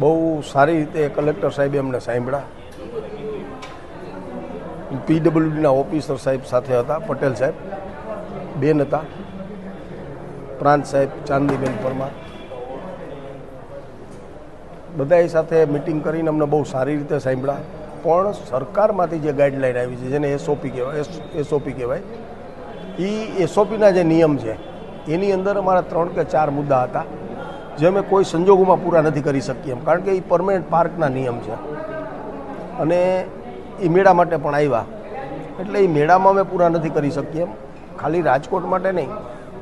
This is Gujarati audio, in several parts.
બહુ સારી રીતે કલેક્ટર સાહેબે અમને સાંભળ્યા. પીડબ્લ્યુડીના ઓફિસર સાહેબ સાથે હતા, પટેલ સાહેબ બેન હતા, પ્રાંત સાહેબ ચાંદીબેન પરમાર, બધાએ સાથે મિટિંગ કરીને અમને બહુ સારી રીતે સાંભળ્યા. પણ સરકારમાંથી જે ગાઈડલાઈન આવી છે, જેને એસઓપી કહેવાય, એ એસઓપીના જે નિયમ છે એની અંદર અમારા 3 કે 4 મુદ્દા હતા જે અમે કોઈ સંજોગોમાં પૂરા નથી કરી શકીએ એમ, કારણ કે એ પરમેનન્ટ પાર્કના નિયમ છે અને એ મેળા માટે પણ આવ્યા, એટલે એ મેળામાં અમે પૂરા નથી કરી શકીએ એમ. ખાલી રાજકોટ માટે નહીં,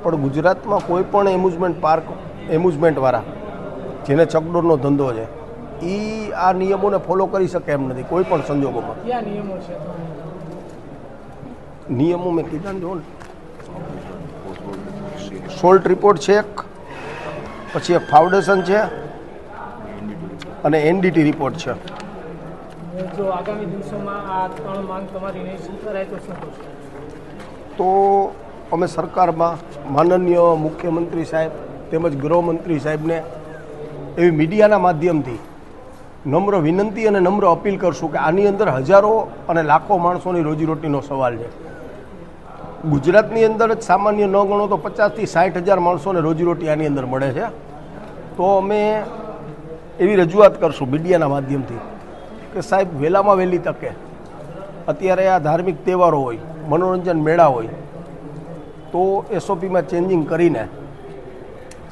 પણ ગુજરાતમાં કોઈ પણ એમ્યુઝમેન્ટ પાર્ક, એમ્યુઝમેન્ટવાળા જેને ચકડોળનો ધંધો છે એ આ નિયમોને ફોલો કરી શકે એમ નથી કોઈ પણ સંજોગોમાં. નિયમો મેં કીધા ને, જો સોલ્ટ રિપોર્ટ છે એક, પછી એક ફાઉન્ડેશન છે અને એનડીટી રિપોર્ટ છે. જો આગામી દિવસોમાં આ 3 માંગ તમારી નહીં સ્વીકારાય તો શું કરશો? તો અમે સરકારમાં માનનીય મુખ્યમંત્રી સાહેબ તેમજ ગૃહમંત્રી સાહેબને એવી મીડિયાના માધ્યમથી નમ્ર વિનંતી અને નમ્ર અપીલ કરશું કે આની અંદર હજારો અને લાખો માણસોની રોજીરોટીનો સવાલ છે. ગુજરાતની અંદર જ સામાન્ય ન ગણો તો 50 થી 60 હજાર માણસોને રોજીરોટી આની અંદર મળે છે. તો અમે એવી રજૂઆત કરશું મીડિયાના માધ્યમથી કે સાહેબ વહેલામાં વહેલી તકે, અત્યારે આ ધાર્મિક તહેવારો હોય, મનોરંજન મેળા હોય, તો એસઓપીમાં ચેન્જિંગ કરીને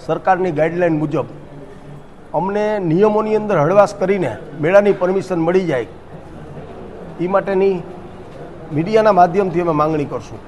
સરકારની ગાઈડલાઈન મુજબ અમને નિયમોની અંદર હળવાશ કરીને મેળાની પરમિશન મળી જાય, એ માટેની મીડિયાના માધ્યમથી અમે માંગણી કરશું.